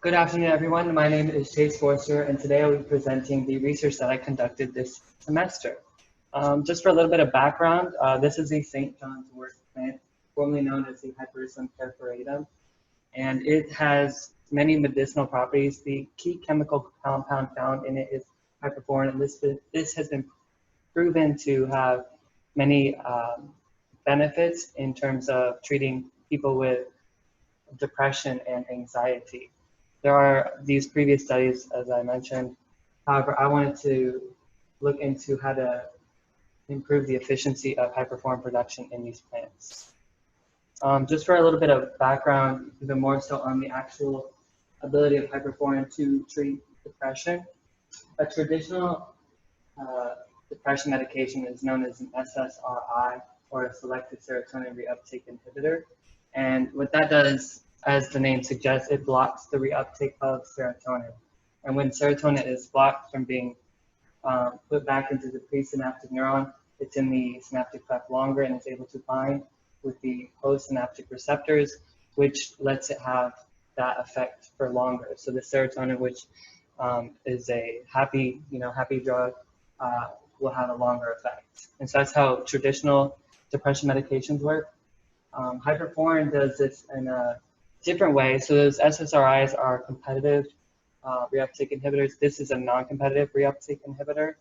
Good afternoon, everyone. My name is Chase Forster, and today I'll be presenting the research that I conducted this semester. Just for a little bit of background, this is a St. John's wort plant, formerly known as the Hyperforin perforatum, and it has many medicinal properties. The key chemical compound found in it is hyperforin, and this has been proven to have many benefits in terms of treating people with depression and anxiety. There are these previous studies, as I mentioned. However, I wanted to look into how to improve the efficiency of hyperforin production in these plants. Just for a little bit of background, even more so on the actual ability of hyperforin to treat depression. A traditional depression medication is known as an SSRI, or a selective serotonin reuptake inhibitor. And what that does, as the name suggests, it blocks the reuptake of serotonin. And when serotonin is blocked from being put back into the presynaptic neuron, it's in the synaptic cleft longer and is able to bind with the postsynaptic receptors, which lets it have that effect for longer. So the serotonin, which is a happy drug, will have a longer effect. And so that's how traditional depression medications work. Hyperforin does this in a different way. So those SSRIs are competitive reuptake inhibitors. This is a non-competitive reuptake inhibitor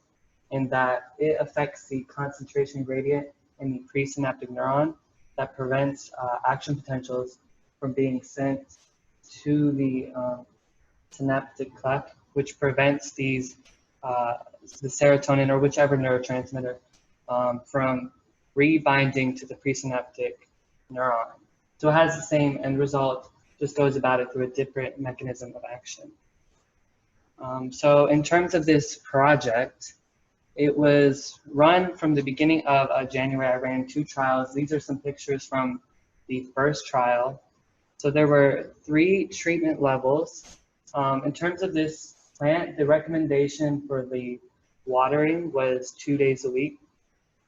in that it affects the concentration gradient in the presynaptic neuron that prevents action potentials from being sent to the synaptic cleft, which prevents these the serotonin or whichever neurotransmitter from rebinding to the presynaptic neuron. So it has the same end result, just goes about it through a different mechanism of action. So in terms of this project, it was run from the beginning of January. I ran 2 trials. These are some pictures from the first trial. So there were 3 treatment levels. In terms of this plant, the recommendation for the watering was 2 days a week.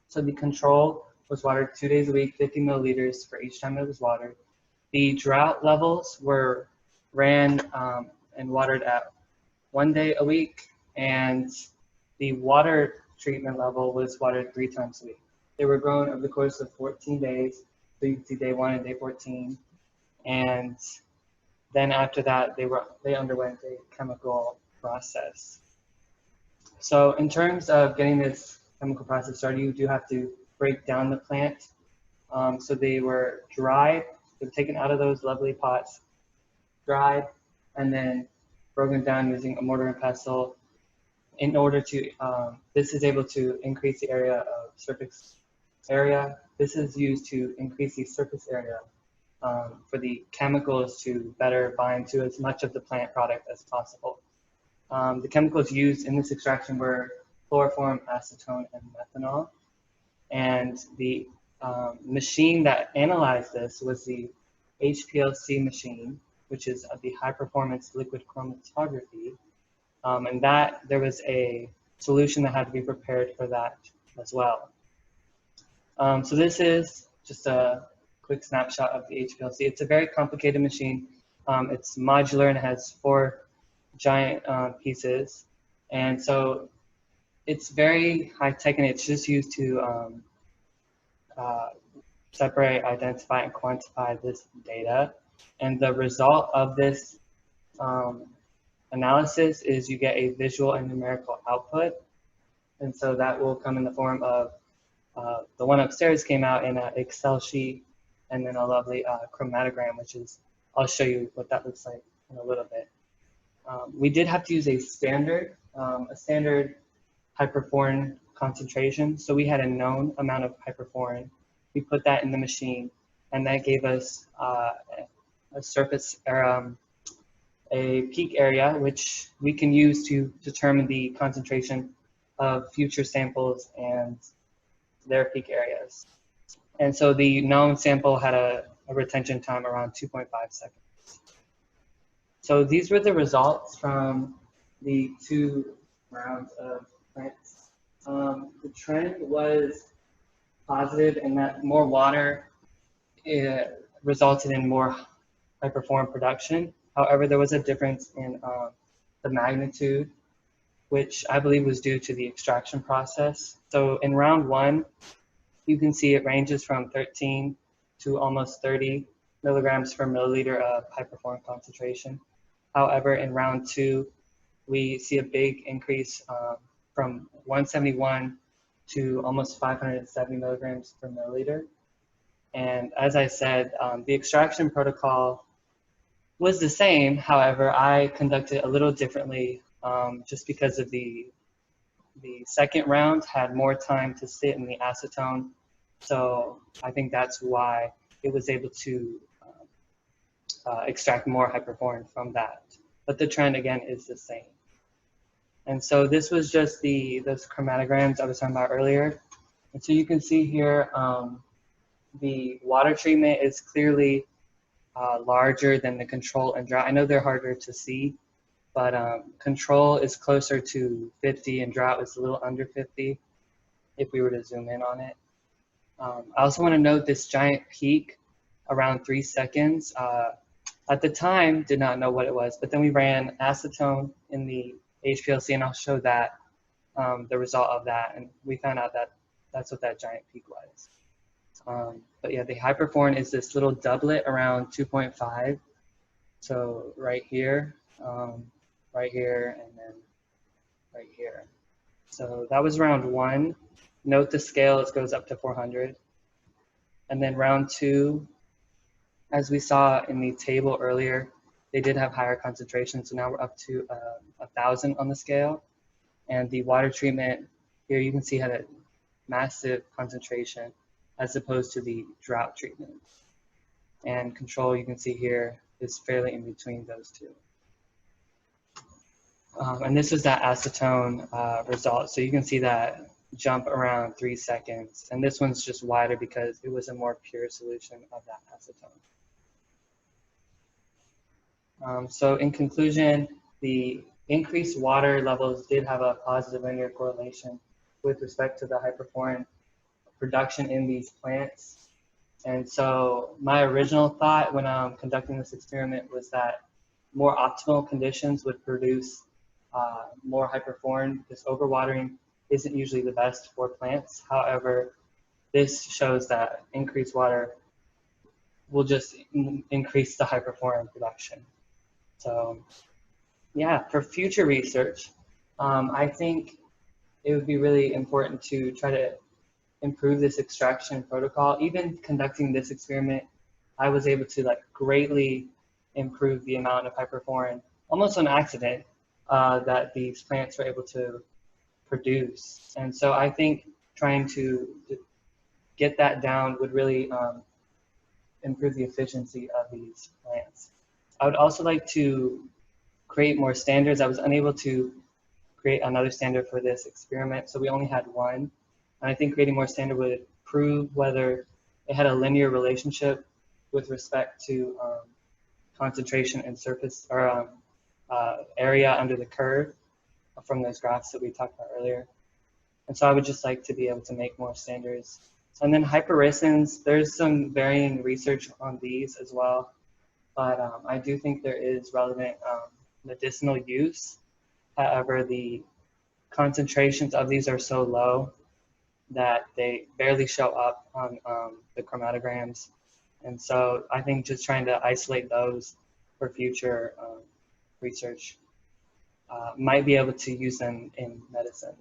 So the control was watered 2 days a week, 50 milliliters for each time it was watered. The drought levels were ran and watered at 1 day a week, and the water treatment level was watered 3 times a week. They were grown over the course of 14 days. So you can see day 1 and day 14. And then after that, they underwent a chemical process. So in terms of getting this chemical process started, you do have to break down the plant. So they were dried, they were taken out of those lovely pots, dried, and then broken down using a mortar and pestle in order to, this is able to increase the area of surface area. This is used to increase the surface area for the chemicals to better bind to as much of the plant product as possible. The chemicals used in this extraction were chloroform, acetone, and methanol. And the machine that analyzed this was the HPLC machine, which is the high performance liquid chromatography. And that there was a solution that had to be prepared for that as well. So this is just a quick snapshot of the HPLC. It's a very complicated machine. It's modular and it has 4 giant pieces. And so it's very high tech, and it's just used to separate, identify, and quantify this data. And the result of this analysis is you get a visual and numerical output. And so that will come in the form of the one upstairs came out in an Excel sheet, and then a lovely chromatogram, which is, I'll show you what that looks like in a little bit. We did have to use a standard hyperforin concentration. So we had a known amount of hyperforin. We put that in the machine, and that gave us a surface area, a peak area, which we can use to determine the concentration of future samples and their peak areas. And so the known sample had a retention time around 2.5 seconds. So these were the results from the 2 rounds of plants. The trend was positive in that more water resulted in more hyperforin production. However, there was a difference in the magnitude, which I believe was due to the extraction process. So in round one, you can see it ranges from 13 to almost 30 milligrams per milliliter of hyperforin concentration. However, in round two, we see a big increase from 171 to almost 570 milligrams per milliliter. And as I said, the extraction protocol was the same. However, I conducted a little differently just because of the second round had more time to sit in the acetone. So I think that's why it was able to extract more hyperforin from that. But the trend again is the same. And so this was just those chromatograms I was talking about earlier. And so you can see here, the water treatment is clearly larger than the control and drought. I know they're harder to see, but control is closer to 50 and drought is a little under 50 if we were to zoom in on it. I also want to note this giant peak around 3 seconds. At the time, did not know what it was, but then we ran acetone in the HPLC, and I'll show that, the result of that, and we found out that that's what that giant peak was. But yeah, the hyperforin is this little doublet around 2.5. So right here, and then right here. So that was round one. Note the scale, it goes up to 400. And then round two, as we saw in the table earlier, they did have higher concentrations. So now we're up to 1,000 on the scale. And the water treatment here, you can see had a massive concentration as opposed to the drought treatment. And control, you can see here, is fairly in between those two. And this is that acetone result. So you can see that jump around 3 seconds. And this one's just wider because it was a more pure solution of that acetone. So in conclusion, the increased water levels did have a positive linear correlation with respect to the hyperforin production in these plants. And so my original thought when I'm conducting this experiment was that more optimal conditions would produce more hyperforin. This overwatering isn't usually the best for plants. However, this shows that increased water will just increase the hyperforin production. So yeah, for future research, I think it would be really important to try to improve this extraction protocol. Even conducting this experiment, I was able to greatly improve the amount of hyperforin, almost on accident, that these plants were able to produce. And so I think trying to get that down would really improve the efficiency of these plants. I would also like to create more standards. I was unable to create another standard for this experiment, so we only had one. And I think creating more standard would prove whether it had a linear relationship with respect to concentration and surface or area under the curve from those graphs that we talked about earlier. And so I would just like to be able to make more standards. And then hypericins, there's some varying research on these as well. But I do think there is relevant medicinal use. However, the concentrations of these are so low that they barely show up on the chromatograms. And so I think just trying to isolate those for future research might be able to use them in medicine.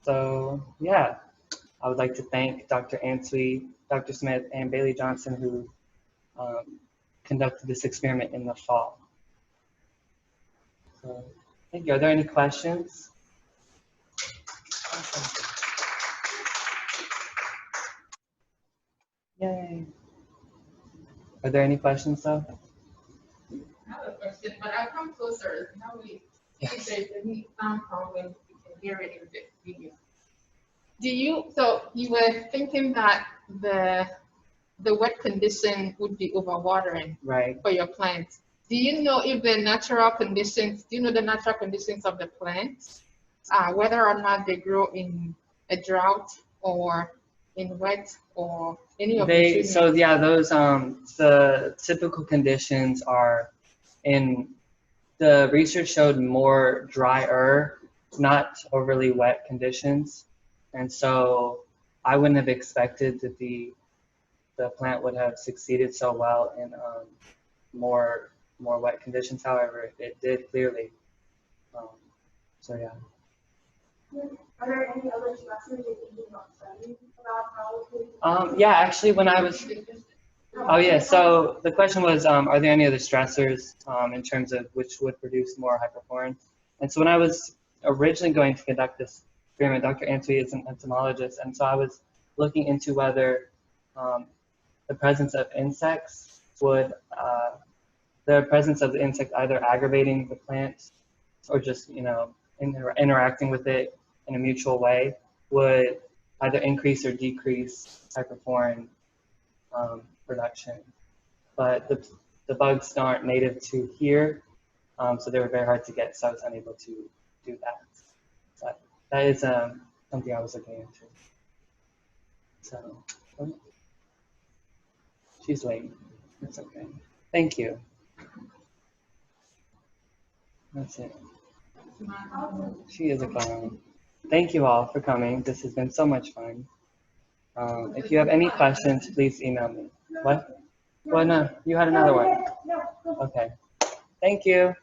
So yeah, I would like to thank Dr. Answe, Dr. Smith, and Bailey Johnson who conducted this experiment in the fall. So thank you. Are there any questions? Yay. Are there any questions though? I have a question, but I'll come closer. Now if there's any sound problem, you can hear it in the video. So you were thinking that the wet condition would be overwatering for your plants. Do you know if the natural conditions, do you know the natural conditions of the plants, whether or not they grow in a drought or in wet or any of the They, treatments? so yeah, those, the typical conditions are in, the research showed more drier, not overly wet conditions. And so I wouldn't have expected that the plant would have succeeded so well in more wet conditions. However, it did clearly. Um, so yeah. Are there any other stressors you're thinking about studying about how? Yeah, actually, when I was, oh yeah, so the question was, are there any other stressors in terms of which would produce more hyperforin? And so when I was originally going to conduct this experiment, Dr. Antwi is an entomologist, and so I was looking into whether the presence of insects would, the presence of the insect either aggravating the plant or just, you know, interacting with it in a mutual way would either increase or decrease hyperforin production. But the bugs aren't native to here, so they were very hard to get, so I was unable to do that. But that is something I was looking into. So, she's late. It's okay. Thank you. That's it. She is a clown. Thank you all for coming. This has been so much fun. If you have any questions, please email me. What? Well, no, you had another one. Okay. Thank you.